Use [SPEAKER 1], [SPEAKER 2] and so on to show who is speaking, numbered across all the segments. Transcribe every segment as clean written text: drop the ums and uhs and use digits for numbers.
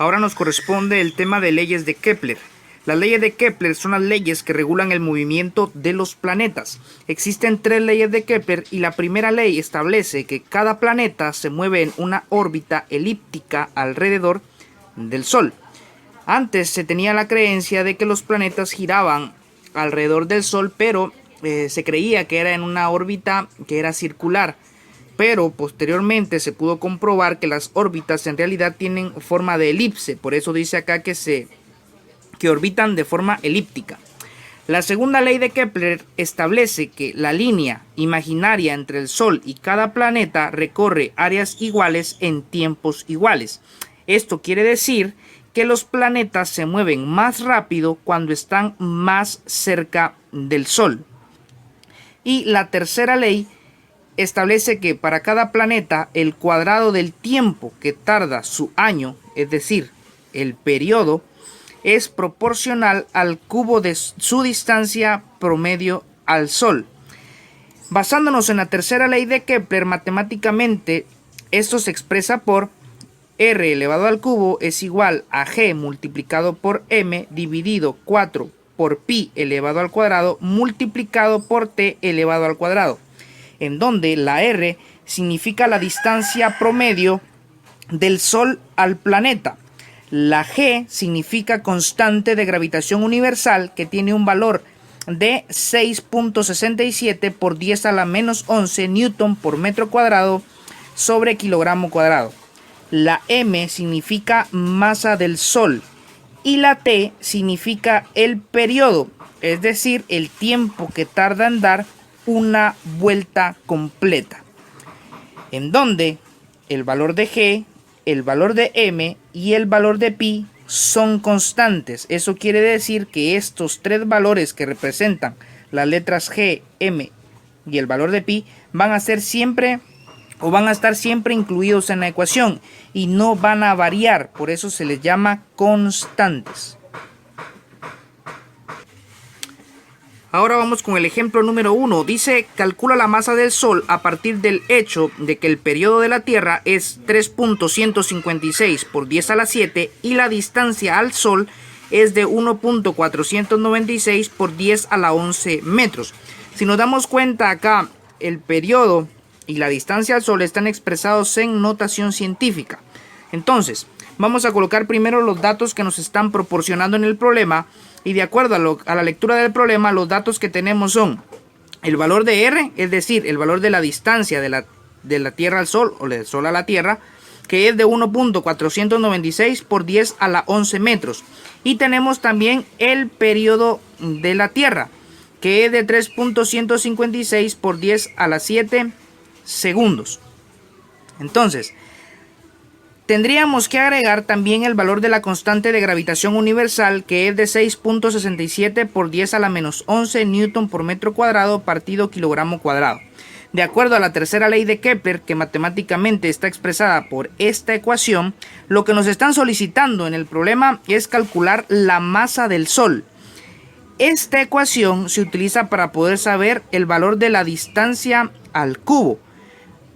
[SPEAKER 1] Ahora nos corresponde el tema de leyes de Kepler. Las leyes de Kepler son las leyes que regulan el movimiento de los planetas. Existen 3 leyes de Kepler y la primera ley establece que cada planeta se mueve en una órbita elíptica alrededor del Sol. Antes se tenía la creencia de que los planetas giraban alrededor del Sol, pero se creía que era en una órbita que era circular. Pero posteriormente se pudo comprobar que las órbitas en realidad tienen forma de elipse. Por eso dice acá que orbitan de forma elíptica. La segunda ley de Kepler establece que la línea imaginaria entre el Sol y cada planeta recorre áreas iguales en tiempos iguales. Esto quiere decir que los planetas se mueven más rápido cuando están más cerca del Sol. Y la tercera ley establece que para cada planeta el cuadrado del tiempo que tarda su año, es decir, el periodo, es proporcional al cubo de su distancia promedio al Sol. Basándonos en la tercera ley de Kepler, matemáticamente esto se expresa por r elevado al cubo es igual a g multiplicado por m dividido 4 por pi elevado al cuadrado multiplicado por t elevado al cuadrado, en donde la r significa la distancia promedio del Sol al planeta. La g significa constante de gravitación universal, que tiene un valor de 6.67 por 10 a la menos 11 newton por metro cuadrado sobre kilogramo cuadrado. La m significa masa del Sol y la t significa el periodo, es decir, el tiempo que tarda en dar una vuelta completa, en donde el valor de g, el valor de m y el valor de pi son constantes. Eso quiere decir que estos 3 valores que representan las letras g, m y el valor de pi van a estar siempre incluidos en la ecuación y no van a variar, por eso se les llama constantes. Ahora vamos con el ejemplo número 1. Dice, calcula la masa del Sol a partir del hecho de que el periodo de la Tierra es 3.156 por 10 a la 7 y la distancia al Sol es de 1.496 por 10 a la 11 metros. Si nos damos cuenta acá, el periodo y la distancia al Sol están expresados en notación científica. Entonces, vamos a colocar primero los datos que nos están proporcionando en el problema. Y de acuerdo a la lectura del problema, los datos que tenemos son el valor de R, es decir, el valor de la distancia de la Tierra al Sol o del Sol a la Tierra, que es de 1.496 por 10 a la 11 metros. Y tenemos también el periodo de la Tierra, que es de 3.156 por 10 a la 7 segundos. Entonces, tendríamos que agregar también el valor de la constante de gravitación universal, que es de 6.67 por 10 a la menos 11 newton por metro cuadrado partido kilogramo cuadrado. De acuerdo a la tercera ley de Kepler, que matemáticamente está expresada por esta ecuación, lo que nos están solicitando en el problema es calcular la masa del Sol. Esta ecuación se utiliza para poder saber el valor de la distancia al cubo.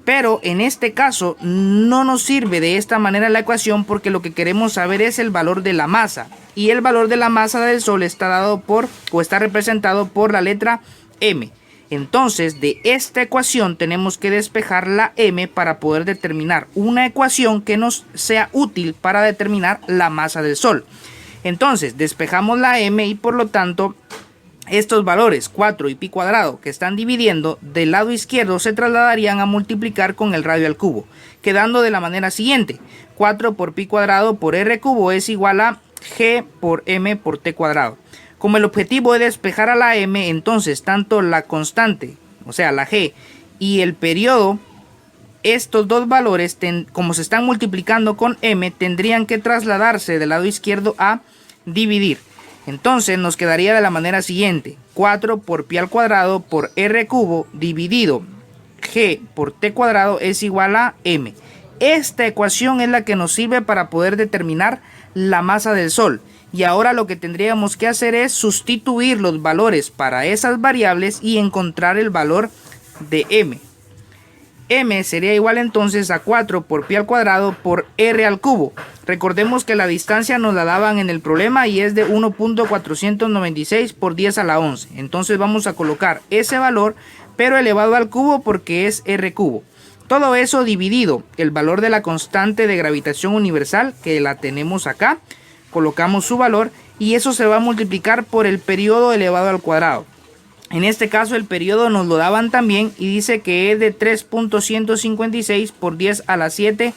[SPEAKER 1] Pero en este caso no nos sirve de esta manera la ecuación, porque lo que queremos saber es el valor de la masa. Y el valor de la masa del Sol está dado por, o está representado por la letra m. Entonces, de esta ecuación tenemos que despejar la m para poder determinar una ecuación que nos sea útil para determinar la masa del Sol. Entonces, despejamos la m y por lo tanto estos valores 4 y pi cuadrado que están dividiendo del lado izquierdo se trasladarían a multiplicar con el radio al cubo, quedando de la manera siguiente: 4 por pi cuadrado por r cubo es igual a g por m por t cuadrado. Como el objetivo es despejar a la m, entonces tanto la constante, o sea la g, y el periodo, estos dos valores, como se están multiplicando con m, tendrían que trasladarse del lado izquierdo a dividir. Entonces nos quedaría de la manera siguiente: 4 por pi al cuadrado por r cubo dividido g por t cuadrado es igual a m. Esta ecuación es la que nos sirve para poder determinar la masa del Sol. Y ahora lo que tendríamos que hacer es sustituir los valores para esas variables y encontrar el valor de m. m sería igual entonces a 4 por pi al cuadrado por r al cubo. Recordemos que la distancia nos la daban en el problema y es de 1.496 por 10 a la 11. Entonces vamos a colocar ese valor, pero elevado al cubo porque es r cubo. Todo eso dividido el valor de la constante de gravitación universal, que la tenemos acá. Colocamos su valor y eso se va a multiplicar por el periodo elevado al cuadrado. En este caso el periodo nos lo daban también y dice que es de 3.156 por 10 a la 7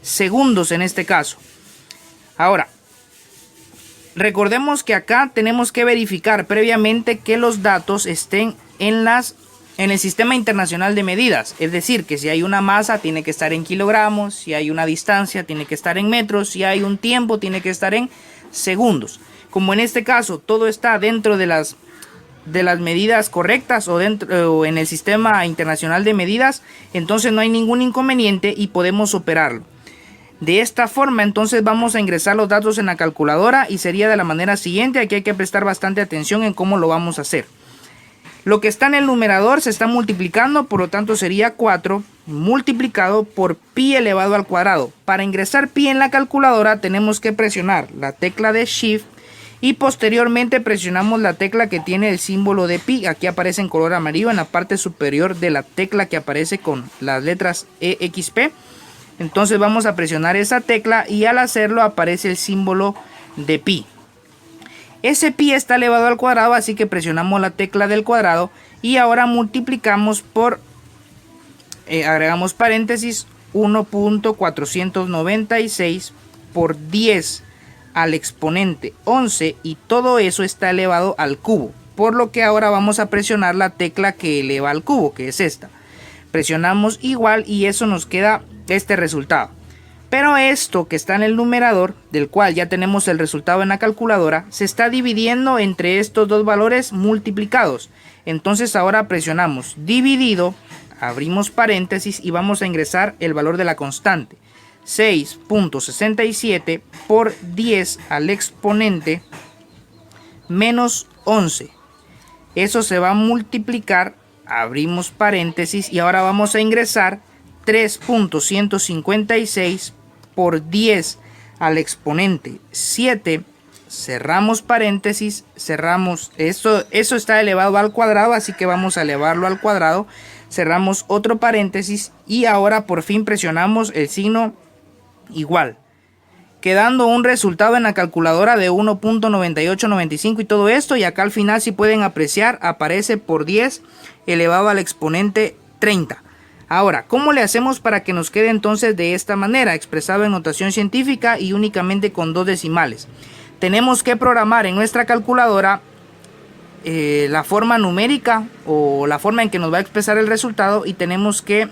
[SPEAKER 1] segundos en este caso. Ahora, recordemos que acá tenemos que verificar previamente que los datos estén en el Sistema Internacional de Medidas. Es decir, que si hay una masa tiene que estar en kilogramos, si hay una distancia tiene que estar en metros, si hay un tiempo tiene que estar en segundos. Como en este caso todo está dentro de las medidas correctas o en el Sistema Internacional de Medidas, entonces no hay ningún inconveniente y podemos operarlo. De esta forma entonces vamos a ingresar los datos en la calculadora y sería de la manera siguiente. Aquí hay que prestar bastante atención en cómo lo vamos a hacer. Lo que está en el numerador se está multiplicando, por lo tanto sería 4 multiplicado por pi elevado al cuadrado. Para ingresar pi en la calculadora tenemos que presionar la tecla de Shift y posteriormente presionamos la tecla que tiene el símbolo de pi. Aquí aparece en color amarillo en la parte superior de la tecla que aparece con las letras EXP. Entonces vamos a presionar esa tecla y al hacerlo aparece el símbolo de pi. Ese pi está elevado al cuadrado, así que presionamos la tecla del cuadrado y ahora multiplicamos por, agregamos paréntesis, 1.496 por 10 al exponente 11 y todo eso está elevado al cubo. Por lo que ahora vamos a presionar la tecla que eleva al cubo, que es esta. Presionamos igual y eso nos queda este resultado. Pero esto que está en el numerador, del cual ya tenemos el resultado en la calculadora, se está dividiendo entre estos dos valores multiplicados. Entonces ahora presionamos dividido, abrimos paréntesis y vamos a ingresar el valor de la constante. 6.67 por 10 al exponente menos 11. Eso se va a multiplicar, abrimos paréntesis y ahora vamos a ingresar 3.156 por 10 al exponente 7, cerramos paréntesis, cerramos, eso está elevado al cuadrado, así que vamos a elevarlo al cuadrado, cerramos otro paréntesis y ahora por fin presionamos el signo igual, quedando un resultado en la calculadora de 1.9895 y todo esto, y acá al final, si pueden apreciar, aparece por 10 elevado al exponente 30. Ahora, ¿cómo le hacemos para que nos quede entonces de esta manera, expresado en notación científica y únicamente con 2 decimales? Tenemos que programar en nuestra calculadora la forma numérica o la forma en que nos va a expresar el resultado y tenemos que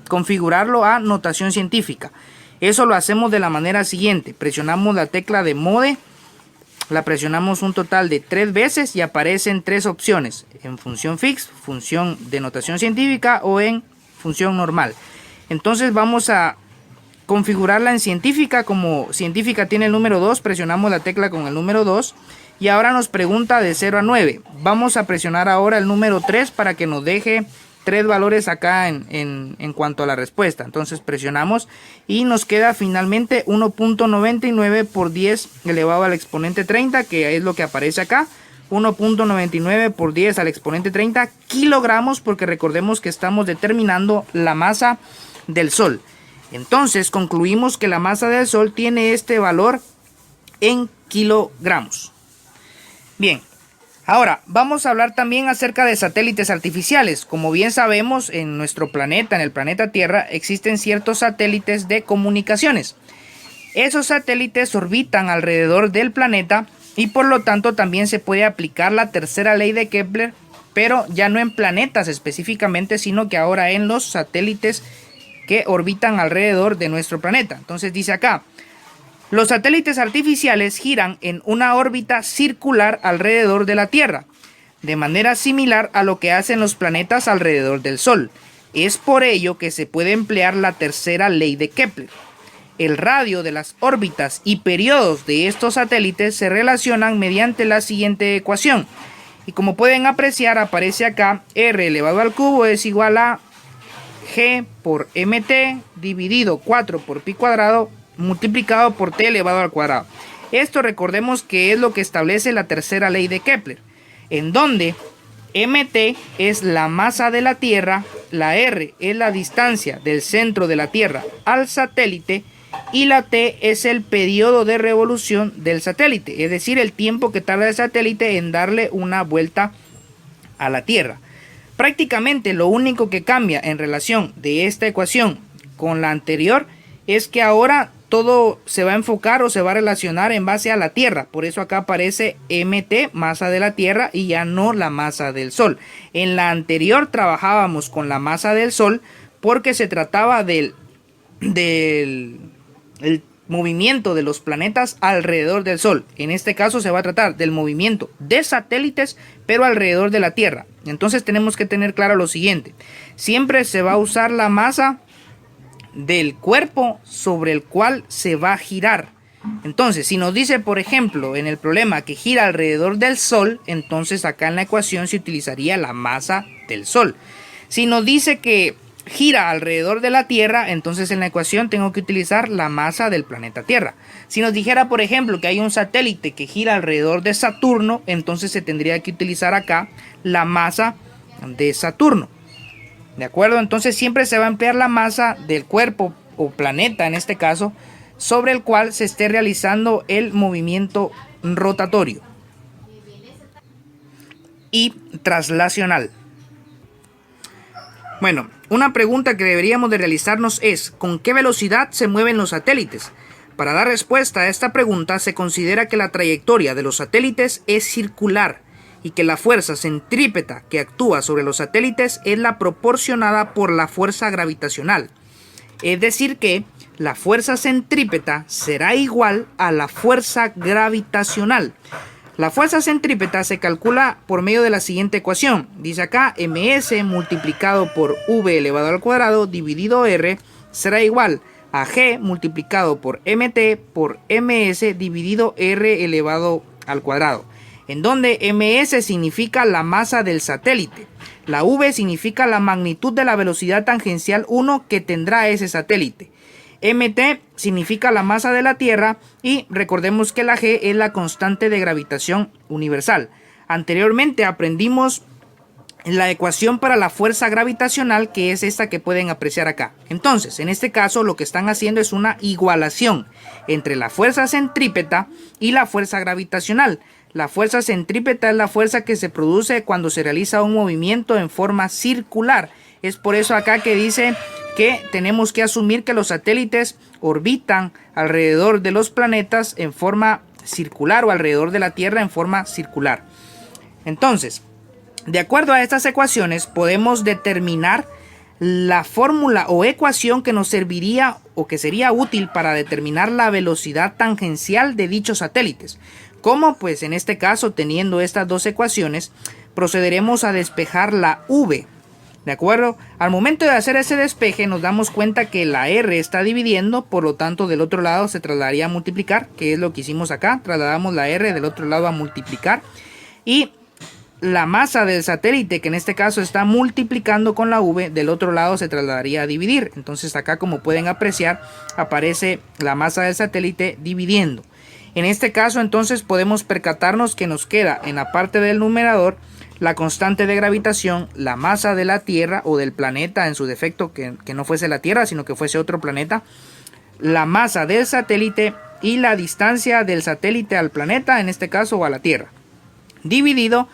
[SPEAKER 1] configurarlo a notación científica. Eso lo hacemos de la manera siguiente: presionamos la tecla de Mode, la presionamos un total de 3 veces y aparecen 3 opciones: en función fix, función de notación científica o en función normal. Entonces vamos a configurarla en científica. Como científica tiene el número 2, presionamos la tecla con el número 2 y ahora nos pregunta de 0 a 9. Vamos a presionar ahora el número 3 para que nos deje 3 valores acá en cuanto a la respuesta. Entonces presionamos y nos queda finalmente 1.99 por 10 elevado al exponente 30, que es lo que aparece acá. 1.99 por 10 al exponente 30 kilogramos, porque recordemos que estamos determinando la masa del Sol. Entonces concluimos que la masa del Sol tiene este valor en kilogramos. Bien, ahora vamos a hablar también acerca de satélites artificiales. Como bien sabemos, en nuestro planeta, en el planeta Tierra, existen ciertos satélites de comunicaciones. Esos satélites orbitan alrededor del planeta y por lo tanto también se puede aplicar la tercera ley de Kepler, pero ya no en planetas específicamente, sino que ahora en los satélites que orbitan alrededor de nuestro planeta. Entonces dice acá: los satélites artificiales giran en una órbita circular alrededor de la Tierra, de manera similar a lo que hacen los planetas alrededor del Sol. Es por ello que se puede emplear la tercera ley de Kepler. El radio de las órbitas y periodos de estos satélites se relacionan mediante la siguiente ecuación. Y como pueden apreciar, aparece acá: r elevado al cubo es igual a G por mt dividido 4 por pi cuadrado multiplicado por t elevado al cuadrado. Esto recordemos que es lo que establece la tercera ley de Kepler, en donde mt es la masa de la Tierra, la r es la distancia del centro de la Tierra al satélite y la t es el periodo de revolución del satélite, es decir, el tiempo que tarda el satélite en darle una vuelta a la Tierra. Prácticamente lo único que cambia en relación de esta ecuación con la anterior es que ahora todo se va a enfocar o se va a relacionar en base a la Tierra. Por eso acá aparece mt, masa de la Tierra, y ya no la masa del Sol. En la anterior trabajábamos con la masa del Sol porque se trataba del movimiento de los planetas alrededor del Sol. En este caso se va a tratar del movimiento de satélites, pero alrededor de la Tierra. Entonces tenemos que tener claro lo siguiente: siempre se va a usar la masa del cuerpo sobre el cual se va a girar. Entonces, si nos dice, por ejemplo, en el problema que gira alrededor del Sol, entonces acá en la ecuación se utilizaría la masa del Sol. Si nos dice que gira alrededor de la Tierra, entonces en la ecuación tengo que utilizar la masa del planeta Tierra. Si nos dijera, por ejemplo, que hay un satélite que gira alrededor de Saturno, entonces se tendría que utilizar acá la masa de Saturno. ¿De acuerdo? Entonces siempre se va a emplear la masa del cuerpo o planeta, en este caso, sobre el cual se esté realizando el movimiento rotatorio y traslacional. Bueno, una pregunta que deberíamos de realizarnos es: ¿con qué velocidad se mueven los satélites? Para dar respuesta a esta pregunta se considera que la trayectoria de los satélites es circular y que la fuerza centrípeta que actúa sobre los satélites es la proporcionada por la fuerza gravitacional. Es decir que la fuerza centrípeta será igual a la fuerza gravitacional. La fuerza centrípeta se calcula por medio de la siguiente ecuación. Dice acá: ms multiplicado por v elevado al cuadrado dividido r será igual a g multiplicado por mt por ms dividido r elevado al cuadrado, en donde ms significa la masa del satélite, la v significa la magnitud de la velocidad tangencial 1 que tendrá ese satélite, mt significa la masa de la Tierra y recordemos que la g es la constante de gravitación universal. Anteriormente aprendimos la ecuación para la fuerza gravitacional, que es esta que pueden apreciar acá. Entonces, en este caso lo que están haciendo es una igualación entre la fuerza centrípeta y la fuerza gravitacional. La fuerza centrípeta es la fuerza que se produce cuando se realiza un movimiento en forma circular. Es por eso acá que dice que tenemos que asumir que los satélites orbitan alrededor de los planetas en forma circular o alrededor de la Tierra en forma circular. Entonces, de acuerdo a estas ecuaciones podemos determinar la fórmula o ecuación que nos serviría o que sería útil para determinar la velocidad tangencial de dichos satélites. ¿Cómo? Pues en este caso, teniendo estas dos ecuaciones, procederemos a despejar la v. ¿De acuerdo? Al momento de hacer ese despeje nos damos cuenta que la r está dividiendo, por lo tanto del otro lado se trasladaría a multiplicar, que es lo que hicimos acá. Trasladamos la r del otro lado a multiplicar y la masa del satélite, que en este caso está multiplicando con la v, del otro lado se trasladaría a dividir. Entonces acá, como pueden apreciar, aparece la masa del satélite dividiendo. En este caso entonces podemos percatarnos que nos queda en la parte del numerador la constante de gravitación, la masa de la Tierra o del planeta en su defecto, que no fuese la Tierra sino que fuese otro planeta, la masa del satélite y la distancia del satélite al planeta, en este caso, o a la Tierra, dividido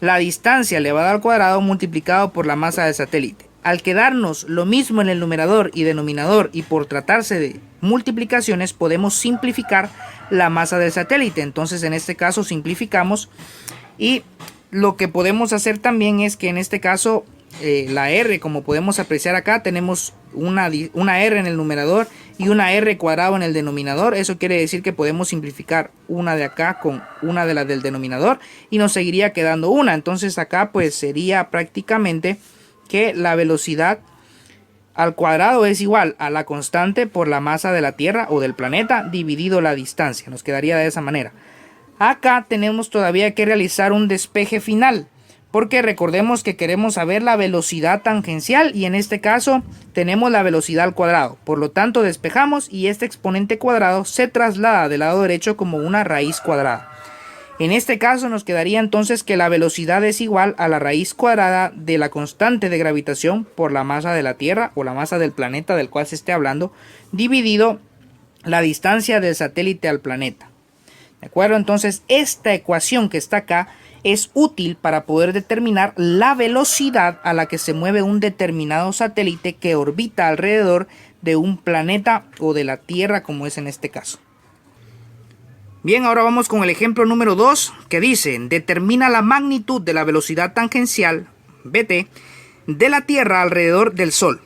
[SPEAKER 1] la distancia elevada al cuadrado multiplicado por la masa del satélite. Al quedarnos lo mismo en el numerador y denominador y por tratarse de multiplicaciones, podemos simplificar la masa del satélite. Entonces en este caso simplificamos, y lo que podemos hacer también es que en este caso la r, como podemos apreciar acá, tenemos una r en el numerador y una r cuadrado en el denominador. Eso quiere decir que podemos simplificar una de acá con una de las del denominador y nos seguiría quedando una. Entonces acá pues sería prácticamente que la velocidad al cuadrado es igual a la constante por la masa de la Tierra o del planeta dividido la distancia. Nos quedaría de esa manera. Acá tenemos todavía que realizar un despeje final. porque recordemos que queremos saber la velocidad tangencial y en este caso tenemos la velocidad al cuadrado. Por lo tanto despejamos y este exponente cuadrado se traslada del lado derecho como una raíz cuadrada. En este caso nos quedaría entonces que la velocidad es igual a la raíz cuadrada de la constante de gravitación por la masa de la Tierra o la masa del planeta del cual se esté hablando, dividido la distancia del satélite al planeta. ¿De acuerdo? Entonces esta ecuación que está acá es útil para poder determinar la velocidad a la que se mueve un determinado satélite que orbita alrededor de un planeta o de la Tierra, como es en este caso. Bien, ahora vamos con el ejemplo número 2 que dice: determina la magnitud de la velocidad tangencial (vt) de la Tierra alrededor del Sol.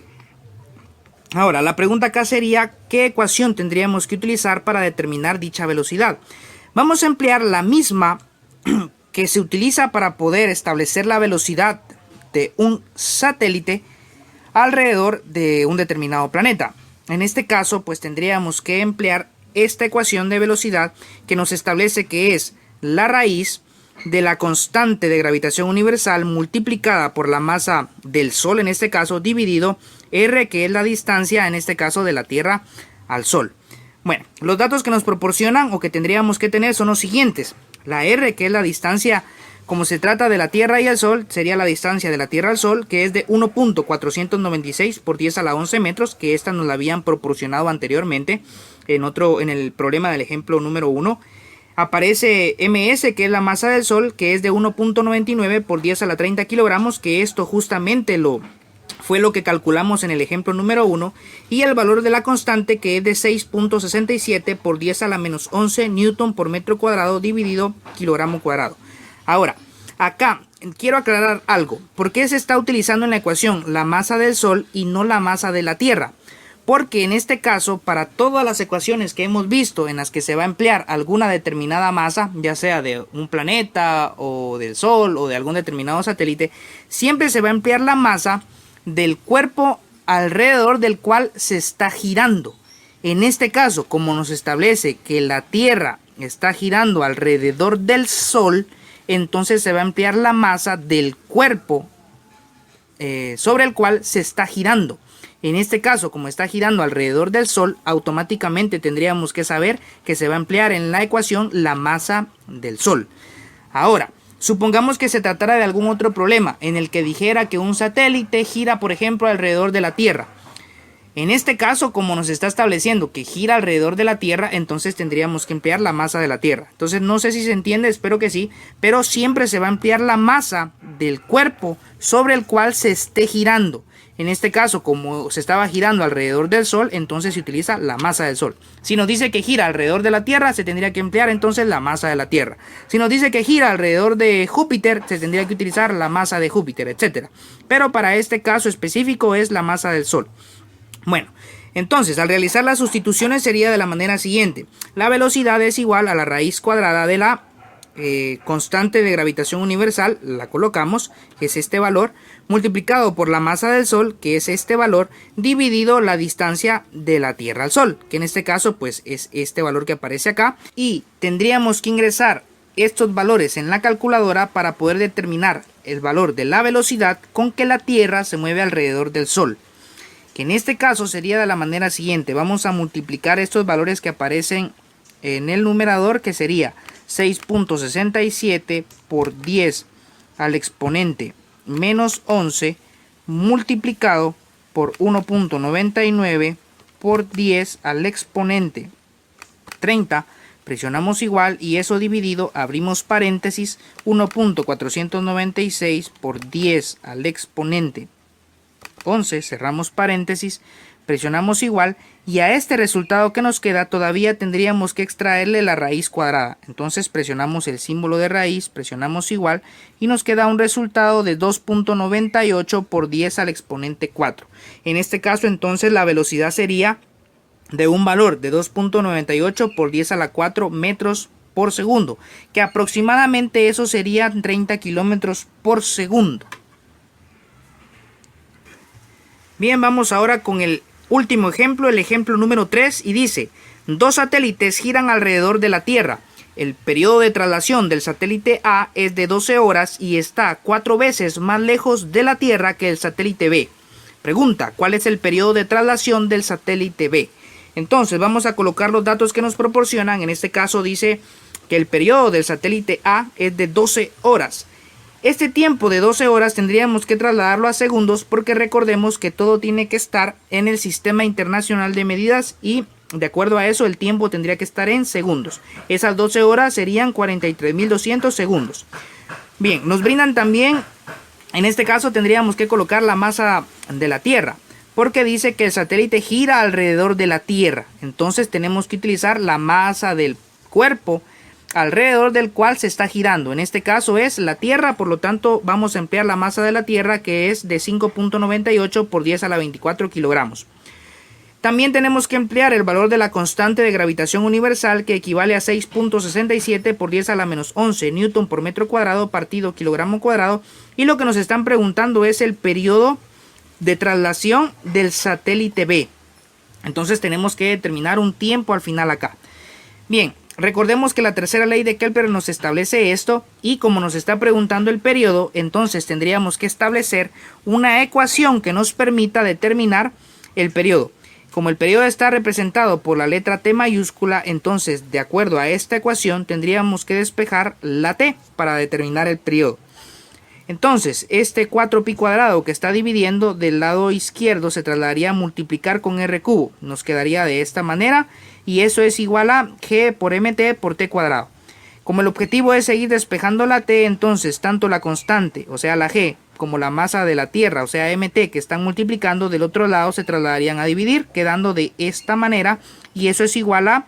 [SPEAKER 1] Ahora, la pregunta acá sería: ¿qué ecuación tendríamos que utilizar para determinar dicha velocidad? Vamos a emplear la misma que se utiliza para poder establecer la velocidad de un satélite alrededor de un determinado planeta. En este caso, pues tendríamos que emplear esta ecuación de velocidad que nos establece que es la raíz de la constante de gravitación universal multiplicada por la masa del Sol, en este caso, dividido r, que es la distancia, en este caso, de la Tierra al Sol. Bueno, los datos que nos proporcionan o que tendríamos que tener son los siguientes. La r, que es la distancia, como se trata de la Tierra y el Sol, sería la distancia de la Tierra al Sol, que es de 1.496 por 10 a la 11 metros, que esta nos la habían proporcionado anteriormente en el problema del ejemplo número 1. Aparece ms, que es la masa del Sol, que es de 1.99 por 10 a la 30 kilogramos, que esto justamente fue lo que calculamos en el ejemplo número 1, y el valor de la constante, que es de 6.67 por 10 a la menos 11 newton por metro cuadrado dividido kilogramo cuadrado. Ahora, acá quiero aclarar algo. ¿Por qué se está utilizando en la ecuación la masa del Sol y no la masa de la Tierra? Porque en este caso, para todas las ecuaciones que hemos visto en las que se va a emplear alguna determinada masa, ya sea de un planeta o del Sol o de algún determinado satélite, siempre se va a emplear la masa del cuerpo alrededor del cual se está girando. En este caso, como nos establece que la Tierra está girando alrededor del Sol, entonces se va a emplear la masa del cuerpo sobre el cual se está girando. En este caso, como está girando alrededor del Sol, automáticamente tendríamos que saber que se va a emplear en la ecuación la masa del Sol. Ahora, supongamos que se tratara de algún otro problema en el que dijera que un satélite gira, por ejemplo, alrededor de la Tierra. En este caso, como nos está estableciendo que gira alrededor de la Tierra, entonces tendríamos que emplear la masa de la Tierra. Entonces no sé si se entiende, espero que sí, pero siempre se va a emplear la masa del cuerpo sobre el cual se esté girando. En este caso, como se estaba girando alrededor del Sol, entonces se utiliza la masa del Sol. Si nos dice que gira alrededor de la Tierra, se tendría que emplear entonces la masa de la Tierra. Si nos dice que gira alrededor de Júpiter, se tendría que utilizar la masa de Júpiter, etc. Pero para este caso específico es la masa del Sol. Bueno, entonces al realizar las sustituciones sería de la manera siguiente. La velocidad es igual a la raíz cuadrada de la constante de gravitación universal, la colocamos, que es este valor, multiplicado por la masa del Sol, que es este valor, dividido la distancia de la Tierra al Sol, que en este caso pues es este valor que aparece acá, y tendríamos que ingresar estos valores en la calculadora para poder determinar el valor de la velocidad con que la Tierra se mueve alrededor del Sol, que en este caso sería de la manera siguiente. Vamos a multiplicar estos valores que aparecen en el numerador, que sería 6.67 por 10 al exponente menos 11 multiplicado por 1.99 por 10 al exponente 30. Presionamos igual y eso dividido, abrimos paréntesis, 1.496 por 10 al exponente 11, cerramos paréntesis, presionamos igual y a este resultado que nos queda todavía tendríamos que extraerle la raíz cuadrada. Entonces presionamos el símbolo de raíz, presionamos igual y nos queda un resultado de 2.98 por 10 al exponente 4. En este caso entonces la velocidad sería de un valor de 2.98 por 10 a la 4 metros por segundo, que aproximadamente eso sería 30 kilómetros por segundo. Bien, vamos ahora con el último ejemplo, el ejemplo número 3, y dice: dos satélites giran alrededor de la Tierra. El periodo de traslación del satélite A es de 12 horas y está 4 veces más lejos de la Tierra que el satélite B. Pregunta, ¿cuál es el periodo de traslación del satélite B? Entonces vamos a colocar los datos que nos proporcionan. En este caso dice que el periodo del satélite A es de 12 horas. Este tiempo de 12 horas tendríamos que trasladarlo a segundos porque recordemos que todo tiene que estar en el Sistema Internacional de Medidas y de acuerdo a eso el tiempo tendría que estar en segundos. Esas 12 horas serían 43.200 segundos. Bien, nos brindan también, en este caso tendríamos que colocar la masa de la Tierra, porque dice que el satélite gira alrededor de la Tierra. Entonces tenemos que utilizar la masa del cuerpo alrededor del cual se está girando. En este caso es la Tierra, por lo tanto vamos a emplear la masa de la Tierra, que es de 5.98 por 10 a la 24 kilogramos. También tenemos que emplear el valor de la constante de gravitación universal, que equivale a 6.67 por 10 a la menos 11 newton por metro cuadrado partido kilogramo cuadrado. Y lo que nos están preguntando es el periodo de traslación del satélite B. Entonces tenemos que determinar un tiempo al final acá. Bien, recordemos que la tercera ley de Kepler nos establece esto, y como nos está preguntando el periodo, entonces tendríamos que establecer una ecuación que nos permita determinar el periodo. Como el periodo está representado por la letra T mayúscula, entonces de acuerdo a esta ecuación tendríamos que despejar la T para determinar el periodo. Entonces este 4pi cuadrado que está dividiendo del lado izquierdo se trasladaría a multiplicar con r cubo. Nos quedaría de esta manera y eso es igual a g por mt por t cuadrado. Como el objetivo es seguir despejando la T, entonces tanto la constante, o sea la g, como la masa de la Tierra, o sea mt, que están multiplicando del otro lado, se trasladarían a dividir, quedando de esta manera, y eso es igual a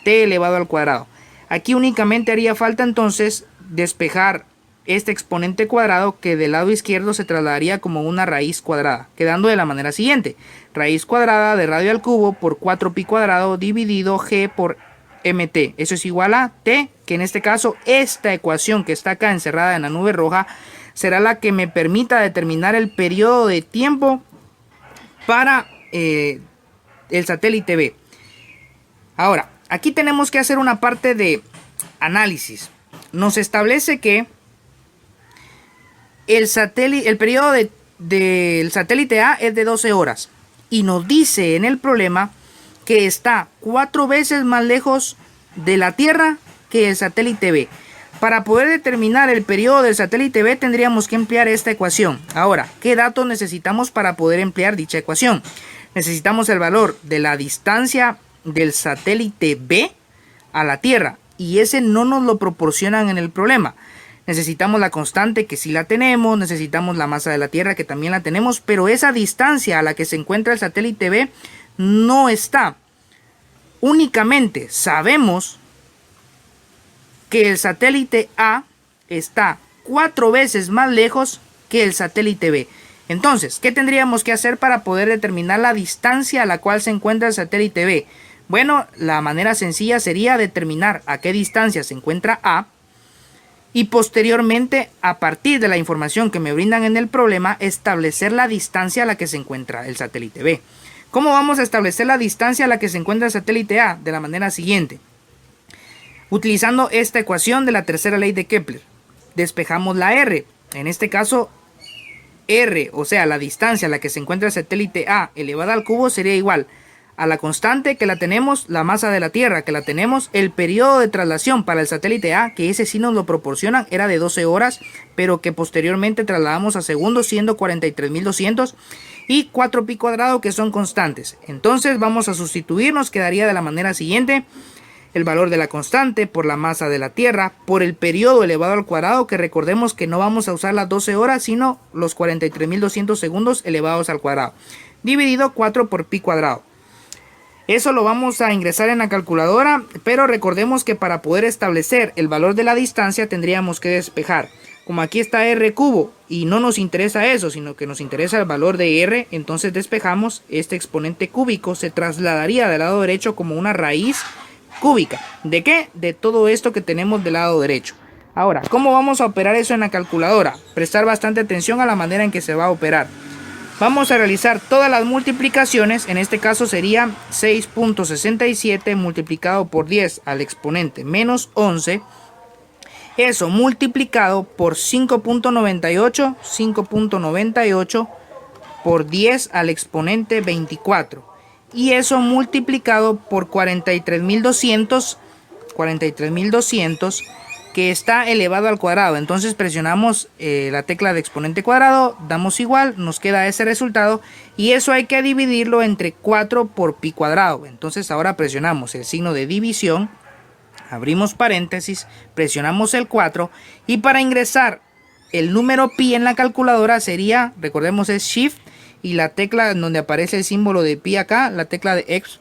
[SPEAKER 1] t elevado al cuadrado. Aquí únicamente haría falta entonces despejar este exponente cuadrado, que del lado izquierdo se trasladaría como una raíz cuadrada, quedando de la manera siguiente: raíz cuadrada de radio al cubo por 4pi cuadrado dividido g por mt. Eso es igual a t, que en este caso esta ecuación que está acá encerrada en la nube roja será la que me permita determinar el periodo de tiempo para el satélite B. Ahora, aquí tenemos que hacer una parte de análisis. Nos establece que el periodo del satélite A es de 12 horas y nos dice en el problema que está 4 veces más lejos de la Tierra que el satélite B. Para poder determinar el periodo del satélite B tendríamos que emplear esta ecuación. Ahora, ¿qué datos necesitamos para poder emplear dicha ecuación? Necesitamos el valor de la distancia del satélite B a la Tierra, y ese no nos lo proporcionan en el problema. Necesitamos la constante, que sí la tenemos, necesitamos la masa de la Tierra, que también la tenemos, pero esa distancia a la que se encuentra el satélite B no está. Únicamente sabemos que el satélite A está 4 veces más lejos que el satélite B. Entonces, ¿qué tendríamos que hacer para poder determinar la distancia a la cual se encuentra el satélite B? Bueno, la manera sencilla sería determinar a qué distancia se encuentra A y posteriormente, a partir de la información que me brindan en el problema, establecer la distancia a la que se encuentra el satélite B. ¿Cómo vamos a establecer la distancia a la que se encuentra el satélite A? De la manera siguiente: utilizando esta ecuación de la tercera ley de Kepler, despejamos la R. En este caso, R, o sea, la distancia a la que se encuentra el satélite A elevada al cubo, sería igual a la constante, que la tenemos, la masa de la Tierra, que la tenemos, el periodo de traslación para el satélite A, que ese sí nos lo proporcionan, era de 12 horas, pero que posteriormente trasladamos a segundos, siendo 43.200, y 4pi cuadrado, que son constantes. Entonces vamos a sustituir, nos quedaría de la manera siguiente: el valor de la constante por la masa de la Tierra por el periodo elevado al cuadrado, que recordemos que no vamos a usar las 12 horas, sino los 43.200 segundos elevados al cuadrado, dividido 4 por pi cuadrado. Eso lo vamos a ingresar en la calculadora, pero recordemos que para poder establecer el valor de la distancia tendríamos que despejar. Como aquí está r cubo y no nos interesa eso, sino que nos interesa el valor de r, entonces despejamos. Este exponente cúbico se trasladaría del lado derecho como una raíz cúbica. ¿De qué? De todo esto que tenemos del lado derecho. Ahora, ¿cómo vamos a operar eso en la calculadora? Prestar bastante atención a la manera en que se va a operar. Vamos a realizar todas las multiplicaciones. En este caso sería 6.67 multiplicado por 10 al exponente menos 11. Eso multiplicado por 5.98 por 10 al exponente 24. Y eso multiplicado por 43.200 que está elevado al cuadrado. Entonces presionamos la tecla de exponente cuadrado, damos igual, nos queda ese resultado y eso hay que dividirlo entre 4 por pi cuadrado. Entonces ahora presionamos el signo de división, abrimos paréntesis, presionamos el 4 y para ingresar el número pi en la calculadora sería, recordemos, es shift y la tecla en donde aparece el símbolo de pi acá, la tecla de X.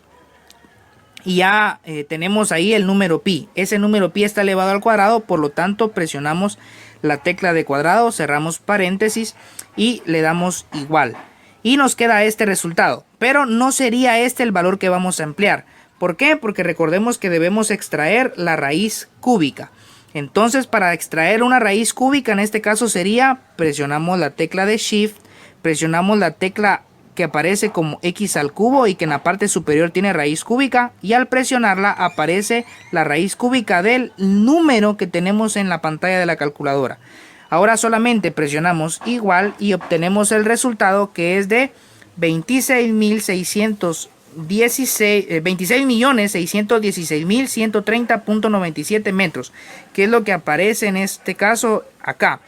[SPEAKER 1] Y ya tenemos ahí el número pi. Ese número pi está elevado al cuadrado, por lo tanto presionamos la tecla de cuadrado, cerramos paréntesis y le damos igual. Y nos queda este resultado. Pero no sería este el valor que vamos a emplear. ¿Por qué? Porque recordemos que debemos extraer la raíz cúbica. Entonces para extraer una raíz cúbica en este caso sería, presionamos la tecla de Shift, presionamos la tecla que aparece como x al cubo y que en la parte superior tiene raíz cúbica y al presionarla aparece la raíz cúbica del número que tenemos en la pantalla de la calculadora. Ahora solamente presionamos igual y obtenemos el resultado que es de 26.616.130.97 metros, que es lo que aparece en este caso acá.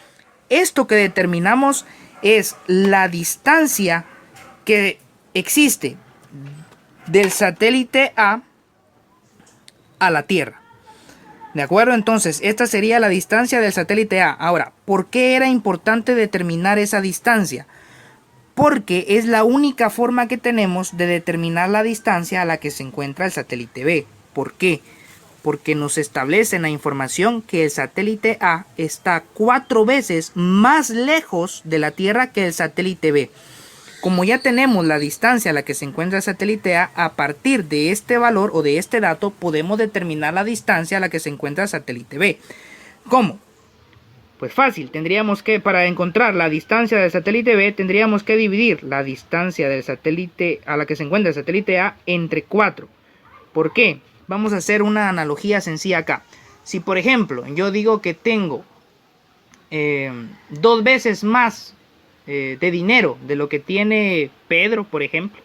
[SPEAKER 1] Esto que determinamos es la distancia que existe del satélite A a la Tierra. ¿De acuerdo? Entonces, esta sería la distancia del satélite A. Ahora, ¿por qué era importante determinar esa distancia? Porque es la única forma que tenemos de determinar la distancia a la que se encuentra el satélite B. ¿Por qué? Porque nos establece en la información que el satélite A está 4 veces más lejos de la Tierra que el satélite B. Como ya tenemos la distancia a la que se encuentra el satélite A partir de este valor o de este dato podemos determinar la distancia a la que se encuentra el satélite B. ¿Cómo? Pues fácil, tendríamos que, para encontrar la distancia del satélite B, tendríamos que dividir la distancia del satélite a la que se encuentra el satélite A entre 4. ¿Por qué? Vamos a hacer una analogía sencilla acá. Si por ejemplo yo digo que tengo 2 veces más de dinero de lo que tiene Pedro, por ejemplo,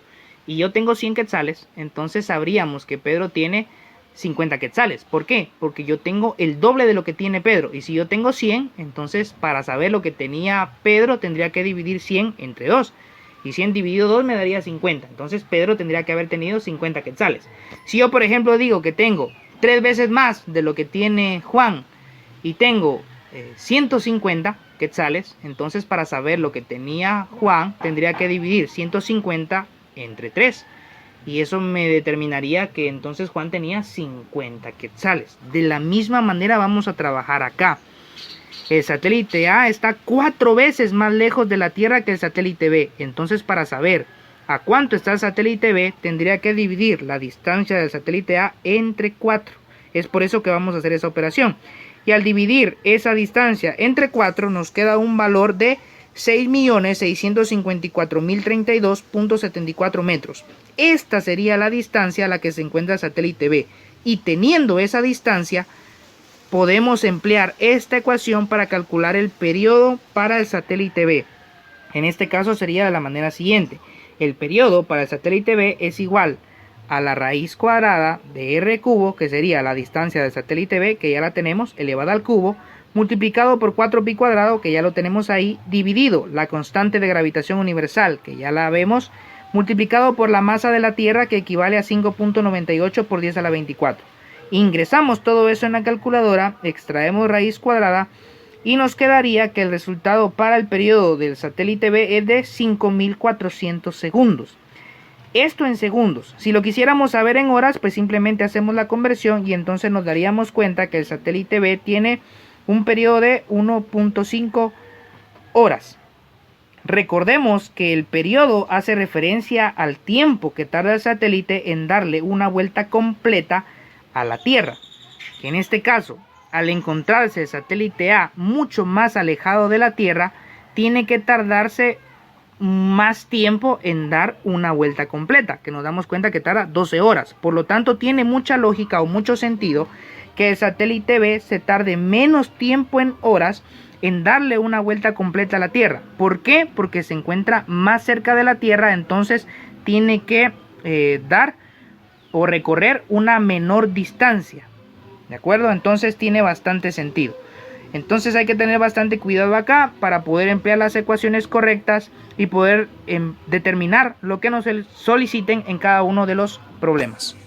[SPEAKER 1] y yo tengo 100 quetzales, entonces sabríamos que Pedro tiene 50 quetzales. ¿Por qué? Porque yo tengo el doble de lo que tiene Pedro, y si yo tengo 100, entonces para saber lo que tenía Pedro tendría que dividir 100 entre 2, y 100 dividido 2 me daría 50, entonces Pedro tendría que haber tenido 50 quetzales. Si yo por ejemplo digo que tengo 3 veces más de lo que tiene Juan, y tengo 150 quetzales, entonces para saber lo que tenía Juan tendría que dividir 150 entre 3 y eso me determinaría que entonces Juan tenía 50 quetzales. De la misma manera vamos a trabajar acá. El satélite A está 4 veces más lejos de la Tierra que el satélite B, entonces para saber a cuánto está el satélite B tendría que dividir la distancia del satélite A entre 4. Es por eso que vamos a hacer esa operación. Y al dividir esa distancia entre 4 nos queda un valor de 6.654.032.74 metros. Esta sería la distancia a la que se encuentra el satélite B. Y teniendo esa distancia, podemos emplear esta ecuación para calcular el periodo para el satélite B. En este caso sería de la manera siguiente. El periodo para el satélite B es igual a la raíz cuadrada de r cubo, que sería la distancia del satélite B, que ya la tenemos, elevada al cubo, multiplicado por 4pi cuadrado, que ya lo tenemos ahí, dividido la constante de gravitación universal, que ya la vemos, multiplicado por la masa de la Tierra, que equivale a 5.98 por 10 a la 24. Ingresamos todo eso en la calculadora, extraemos raíz cuadrada, y nos quedaría que el resultado para el periodo del satélite B es de 5.400 segundos. Esto en segundos. Si lo quisiéramos saber en horas, pues simplemente hacemos la conversión y entonces nos daríamos cuenta que el satélite B tiene un periodo de 1.5 horas. Recordemos que el periodo hace referencia al tiempo que tarda el satélite en darle una vuelta completa a la Tierra. En este caso, al encontrarse el satélite A mucho más alejado de la Tierra, tiene que tardarse más tiempo en dar una vuelta completa, que nos damos cuenta que tarda 12 horas. Por lo tanto, tiene mucha lógica o mucho sentido que el satélite B se tarde menos tiempo en horas en darle una vuelta completa a la Tierra. ¿Por qué? Porque se encuentra más cerca de la Tierra, entonces tiene que dar o recorrer una menor distancia. ¿De acuerdo? Entonces tiene bastante sentido. Entonces hay que tener bastante cuidado acá para poder emplear las ecuaciones correctas y poder determinar lo que nos soliciten en cada uno de los problemas.